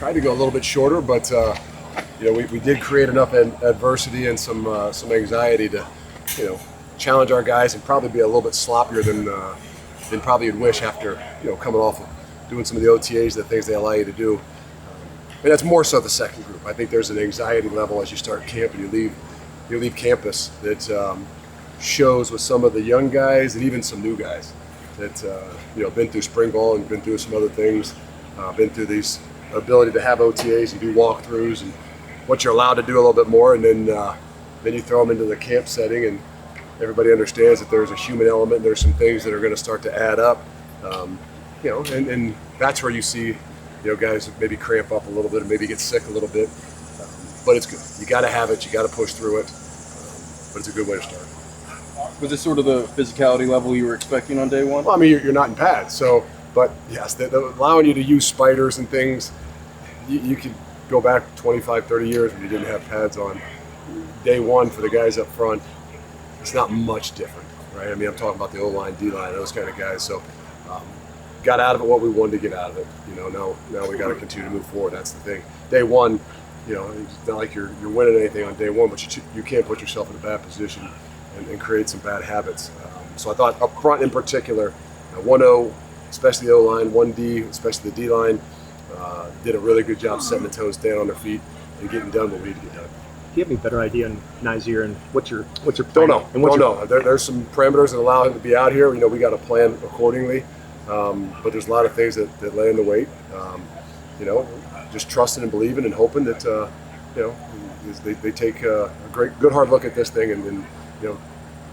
tried to go a little bit shorter, but we did create enough adversity and some anxiety to challenge our guys and probably be a little bit sloppier than probably you'd wish after coming off of doing some of the OTAs, the things they allow you to do. And that's more so the second group. I think there's an anxiety level as you start camp and you leave campus that shows with some of the young guys and even some new guys that been through spring ball and been through some other things, been through these ability to have OTAs and do walkthroughs and what you're allowed to do a little bit more, and then you throw them into the camp setting and everybody understands that there's a human element. And there's some things that are going to start to add up, and that's where you see guys maybe cramp up a little bit and maybe get sick a little bit, but it's good. You got to have it. You got to push through it, but it's a good way to start. Was this sort of the physicality level you were expecting on day one? Well, I mean, you're not in pads, but yes, allowing you to use spiders and things, you could go back 25, 30 years when you didn't have pads on. Day one for the guys up front, it's not much different, right? I mean, I'm talking about the O-line, D-line, those kind of guys. So got out of it what we wanted to get out of it. Now we got to continue to move forward. That's the thing. Day one, it's not like you're winning anything on day one, but you can't put yourself in a bad position and create some bad habits. So I thought up front in particular, 1-0, especially the O-line, 1D, especially the D-line, did a really good job setting the toes down on their feet and getting done what we need to get done. Do you have any better idea on Nazir and what's your plan? Don't know. Don't know. There's some parameters that allow him to be out here. We got to plan accordingly. But there's a lot of things that lay in the wait. Just trusting and believing and hoping that they take a good hard look at this thing and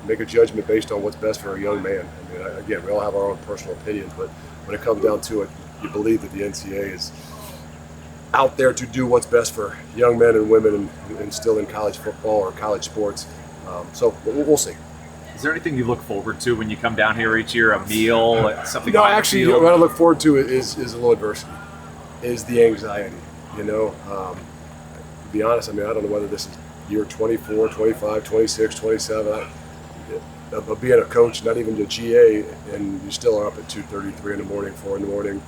make a judgment based on what's best for a young man. I mean, again, we all have our own personal opinions, but when it comes down to it, you believe that the NCAA is out there to do what's best for young men and women and still in college football or college sports. So we'll see. Is there anything you look forward to when you come down here each year? A meal, something? No, actually, what I look forward to is a little adversity, is the anxiety. To be honest, I mean, I don't know whether this is year 24, 25, 26, 27. Of being a coach, not even a GA, and you still are up at 2:30, 3 in the morning, 4 in the morning,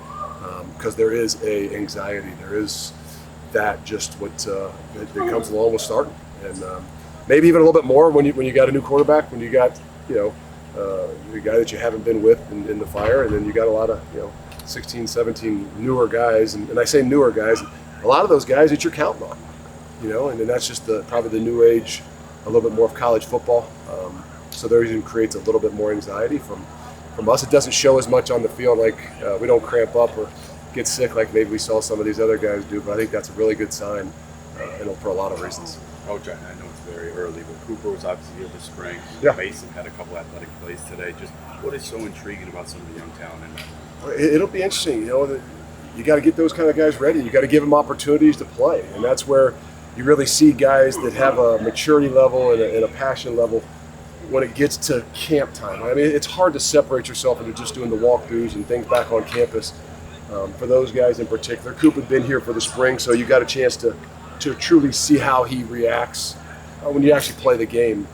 because there is a anxiety. There is that just what that comes along with starting, and maybe even a little bit more when you got a new quarterback, when you got the guy that you haven't been with in the fire, and then you got a lot of 16, 17 newer guys, and I say newer guys, a lot of those guys that you're counting on, and then that's just probably the new age, a little bit more of college football. So there even creates a little bit more anxiety from us. It doesn't show as much on the field, like we don't cramp up or get sick like maybe we saw some of these other guys do, but I think that's a really good sign for a lot of reasons. Coach, I know it's very early, but Cooper was obviously here this spring. Yeah. Mason had a couple athletic plays today. Just what is so intriguing about some of the young talent in that? It'll be interesting. You got to get those kind of guys ready. You got to give them opportunities to play, and that's where you really see guys that have a maturity level and a passion level when it gets to camp time. I mean, it's hard to separate yourself into just doing the walkthroughs and things back on campus. For those guys in particular, Coop had been here for the spring, so you got a chance to truly see how he reacts when you actually play the game.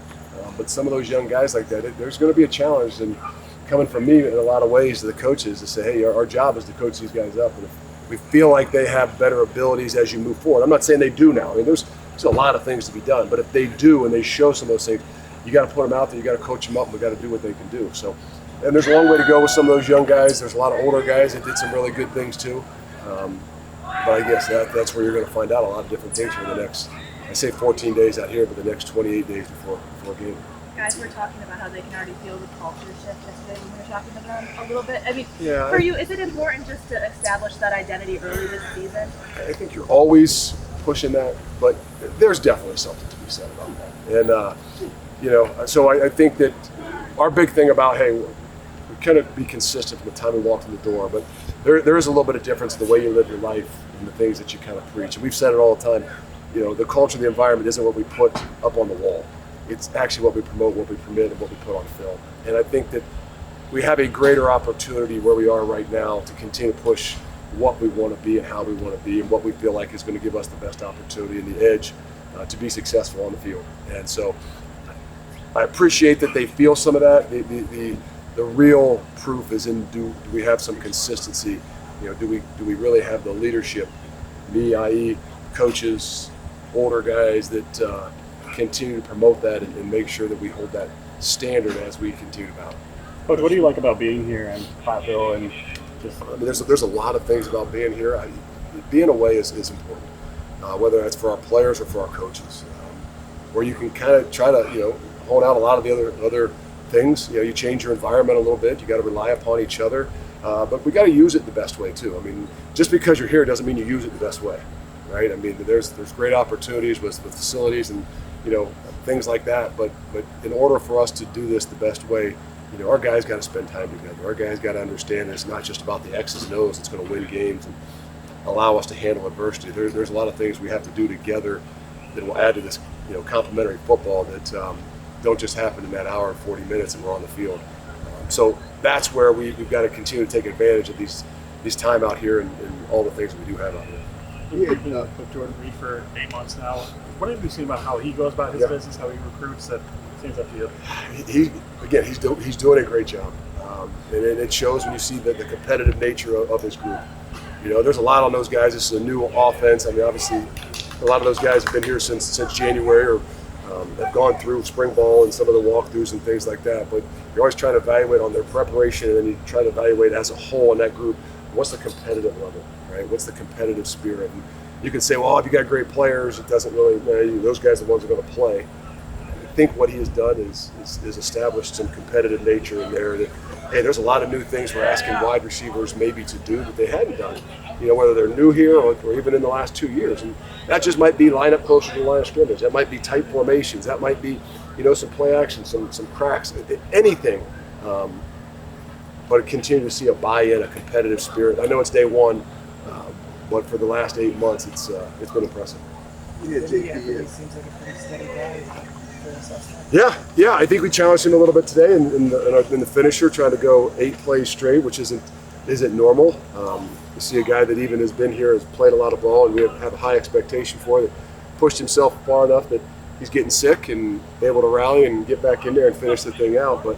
But some of those young guys like that, there's going to be a challenge, and coming from me in a lot of ways to the coaches to say, hey, our job is to coach these guys up. And if we feel like they have better abilities as you move forward, I'm not saying they do now. I mean, there's a lot of things to be done, but if they do and they show some of those things, you got to put them out there, you got to coach them up, and we got to do what they can do. So, and there's a long way to go with some of those young guys. There's a lot of older guys that did some really good things too. But I guess that's where you're going to find out a lot of different things for the next, I say 14 days out here, but the next 28 days before a game. Guys were talking about how they can already feel the culture shift yesterday when we were talking to them a little bit. I mean, yeah, for you, is it important just to establish that identity early this season? I think you're always pushing that, but there's definitely something to be said about that. And, so I think that our big thing about, hey, we kind of be consistent from the time we walked in the door, but there is a little bit of difference in the way you live your life and the things that you kind of preach. And we've said it all the time, the culture, the environment isn't what we put up on the wall. It's actually what we promote, what we permit, and what we put on film. And I think that we have a greater opportunity where we are right now to continue to push what we want to be and how we want to be and what we feel like is going to give us the best opportunity and the edge to be successful on the field. And so I appreciate that they feel some of that. The real proof is in do we have some consistency? Do we really have the leadership me, i.e., coaches, older guys that continue to promote that and make sure that we hold that standard as we continue to battle. Coach, what do you like about being here in Platteville and just? I mean, there's a lot of things about being here. Being away is important, whether that's for our players or for our coaches, where you can kind of try to hone out a lot of the other things. You change your environment a little bit. You got to rely upon each other, but we got to use it the best way too. I mean, just because you're here doesn't mean you use it the best way, right? I mean, there's great opportunities with facilities and things like that. But in order for us to do this the best way, our guys got to spend time together. Our guys got to understand it's not just about the X's and O's. It's going to win games and allow us to handle adversity. There's a lot of things we have to do together that will add to this, complementary football that don't just happen in that hour and 40 minutes and we're on the field. So that's where we've got to continue to take advantage of these time out here and all the things we do have out here. You've been with Jordan Reed for 8 months now. What have you seen about how he goes about his business, how he recruits? That seems up to you. He's doing a great job, and it shows when you see the competitive nature of his group. There's a lot on those guys. This is a new offense. I mean, obviously, a lot of those guys have been here since January or have gone through spring ball and some of the walkthroughs and things like that. But you're always trying to evaluate on their preparation, and then you try to evaluate as a whole in that group. What's the competitive level, right? What's the competitive spirit? And you can say, well, if you got great players, it doesn't really matter. Those guys are the ones who are going to play. I think what he has done is established some competitive nature in there. That, hey, there's a lot of new things we're asking wide receivers maybe to do that they hadn't done. Whether they're new here or even in the last 2 years. And that just might be line up closer to the line of scrimmage. That might be tight formations. That might be, some play action, some cracks, anything. But continue to see a buy-in, a competitive spirit. I know it's day one, but for the last 8 months, it's been impressive. Yeah, JP seems like a pretty steady guy. Yeah. I think we challenged him a little bit today in the finisher, trying to go 8 plays straight, which isn't normal. You see a guy that even has been here, has played a lot of ball, and we have a high expectation for, that pushed himself far enough that he's getting sick and able to rally and get back in there and finish the thing out. But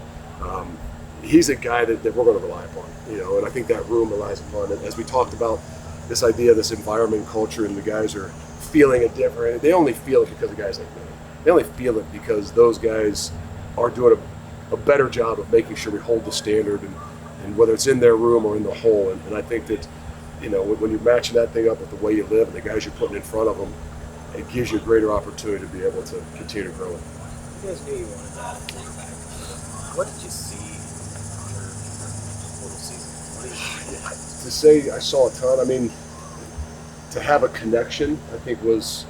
he's a guy that we're going to rely upon, and I think that room relies upon it. As we talked about this idea, this environment culture, and the guys are feeling it different. They only feel it because of guys like me. They only feel it because those guys are doing a better job of making sure we hold the standard, and whether it's in their room or in the whole. And I think that, when you're matching that thing up with the way you live and the guys you're putting in front of them, it gives you a greater opportunity to be able to continue to grow it. You guys knew you wanted to add a quarterback. What did you see in your total season? To say I saw a ton, I mean, to have a connection, I think was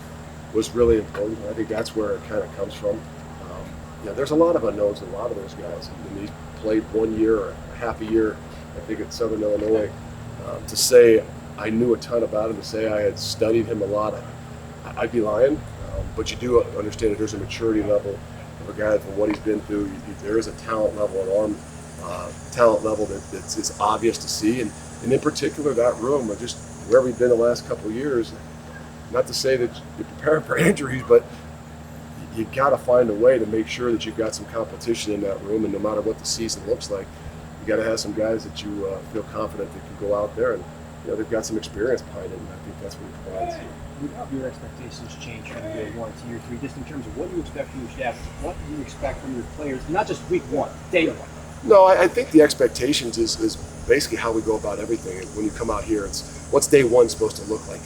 really important. I think that's where it kind of comes from. There's a lot of unknowns in a lot of those guys. I mean, he played 1 year or half a year, I think, at Southern Illinois. To say I knew a ton about him, to say I had studied him a lot, I'd be lying. But you do understand that there's a maturity level of a guy from what he's been through. There is a talent level, an arm talent level that's obvious to see. And in particular, that room, or just where we've been the last couple of years, not to say that you're preparing for injuries, but you got to find a way to make sure that you've got some competition in that room. And no matter what the season looks like, you got to have some guys that you feel confident that can go out there, and they've got some experience behind it. And I think that's what he provides. Have your expectations changed from year 1 to year 3, just in terms of what you expect from your staff, what you expect from your players, not just week 1, day 1? No, I think the expectations is basically how we go about everything. When you come out here, it's what's day 1 supposed to look like.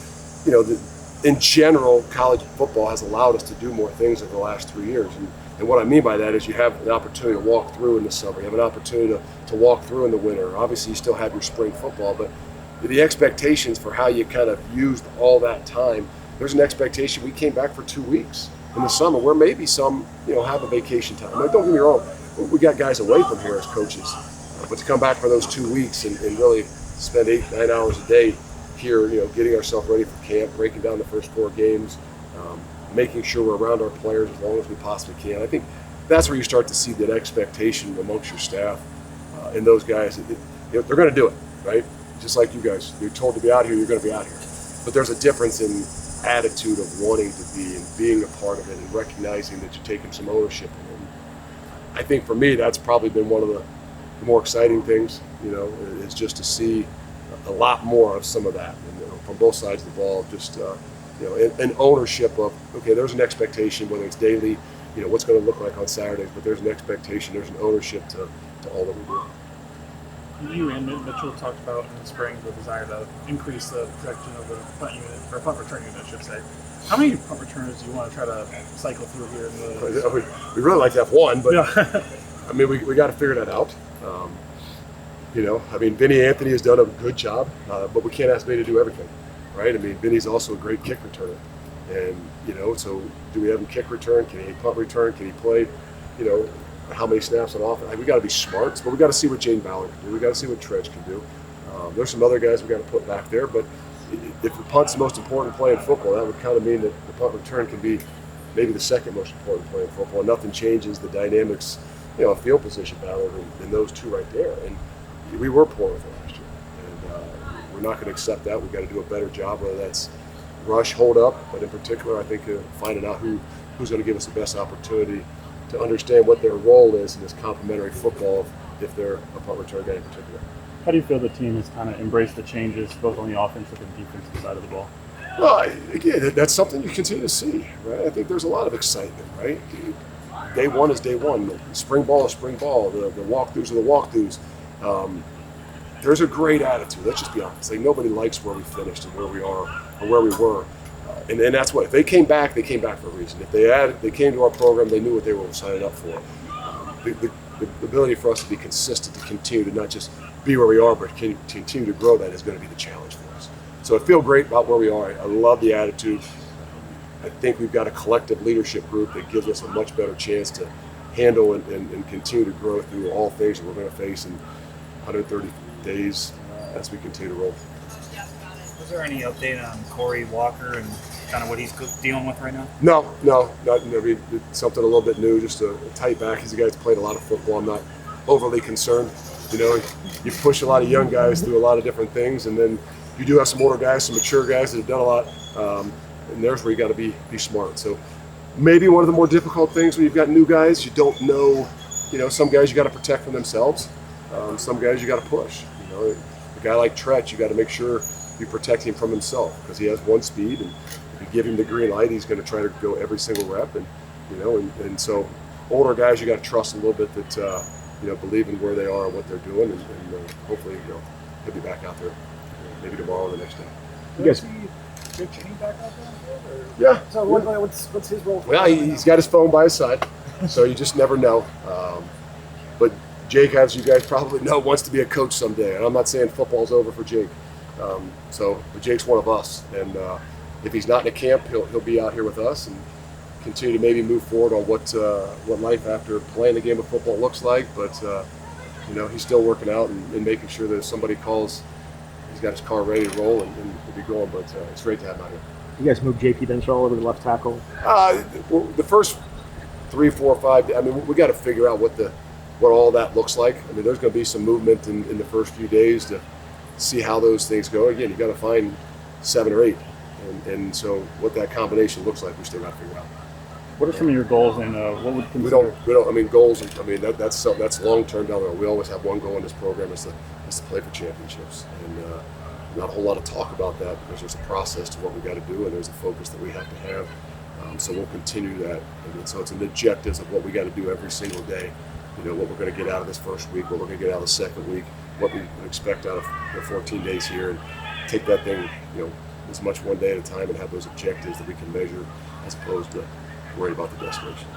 In general, college football has allowed us to do more things over the last 3 years. And what I mean by that is you have an opportunity to walk through in the summer. You have an opportunity to walk through in the winter. Obviously, you still have your spring football, but the expectations for how you kind of used all that time, there's an expectation. We came back for 2 weeks in the summer where maybe some, have a vacation time. Don't get me wrong. We got guys away from here as coaches. But to come back for those 2 weeks and really spend 8-9 hours a day here, getting ourselves ready for camp, breaking down the first 4 games, making sure we're around our players as long as we possibly can. I think that's where you start to see that expectation amongst your staff and those guys. They're going to do it, right? Just like you guys. You're told to be out here, you're going to be out here. But there's a difference in attitude of wanting to be and being a part of it and recognizing that you're taking some ownership in it. I think for me, that's probably been one of the more exciting things, is just to see a lot more of some of that. And, from both sides of the ball, just an ownership of, okay, there's an expectation, whether it's daily, what's going to look like on Saturdays, but there's an expectation, there's an ownership to all that we do. You and Mitchell talked about in the spring the desire to increase the protection of the punt unit, or punt return unit, I should say. How many punt returners do you want to try to cycle through here? We really like to have one, but Yeah. I mean, we got to figure that out. Vinny Anthony has done a good job, but we can't ask Vinny to do everything, right? I mean, Vinny's also a great kick returner. And, so do we have him kick return? Can he punt return? Can he play, how many snaps on offense? We got to be smart, but we got to see what Jane Ballard can do. We got to see what Tredge can do. There's some other guys we got to put back there, but if the punt's the most important play in football, that would kind of mean that the punt return can be maybe the second most important play in football. And nothing changes the dynamics, a field position battle in those two right there. And we were poor with it last year, and we're not going to accept that. We've got to do a better job, whether that's rush, hold up, but in particular, I think finding out who's going to give us the best opportunity to understand what their role is in this complementary football, if they're a punt return guy in particular. How do you feel the team has kind of embraced the changes both on the offensive and defensive side of the ball? Well, again, that's something you continue to see, right? I think there's a lot of excitement, right? Day one is day one. Spring ball is spring ball. The walkthroughs are the walkthroughs. There's a great attitude. Let's just be honest. Like, nobody likes where we finished and where we are or where we were. And that's what, if they came back for a reason. If they came to our program, they knew what they were signing up for. The ability for us to be consistent, to continue to not just be where we are, but continue to grow, that is going to be the challenge for us. So I feel great about where we are. I love the attitude. I think we've got a collective leadership group that gives us a much better chance to handle and continue to grow through all things that we're going to face in 130 days as we continue to roll. Was there any update on Corey Walker and kind of what he's dealing with right now? No, not. I mean, it's something a little bit new, just a tight back. He's a guy that's played a lot of football. I'm not overly concerned. You push a lot of young guys through a lot of different things, and then you do have some older guys, some mature guys that have done a lot, and there's where you got to be smart. So maybe one of the more difficult things when you've got new guys, you don't know. Some guys you got to protect from themselves. Some guys you got to push. A guy like Tretch, you got to make sure you protect him from himself, because he has one speed, and if you give him the green light, he's going to try to go every single rep. And so older guys, you got to trust a little bit that believe in where they are and what they're doing, and hopefully he'll be back out there maybe tomorrow or the next day. You guys Jake Cheney back out there? Or? Yeah. So what's his role? Well, he's got his phone by his side, so you just never know. But Jake, as you guys probably know, wants to be a coach someday, and I'm not saying football's over for Jake. But Jake's one of us, and if he's not in a camp, he'll be out here with us and continue to maybe move forward on what life after playing the game of football looks like. But he's still working out and making sure that if somebody calls, he's got his car ready to roll and we'll be going. But it's great to have him out here. You guys moved J.P. Denshaw over to left tackle. The first 3, 4, 5. I mean, we got to figure out what all that looks like. I mean, there's going to be some movement in the first few days to see how those things go. Again, you got to find 7 or 8, and so what that combination looks like, we still got to figure out. What are some of your goals, and what would we don't. I mean, goals. I mean, that's long term down the road. We always have one goal in this program is to play for championships, and not a whole lot of talk about that because there's a process to what we got to do, and there's a focus that we have to have. So we'll continue that. And so it's an objectives of what we got to do every single day. What we're going to get out of this first week, what we're going to get out of the second week, what we expect out of the 14 days here, and take that thing, as much one day at a time and have those objectives that we can measure as opposed to worried about the destination.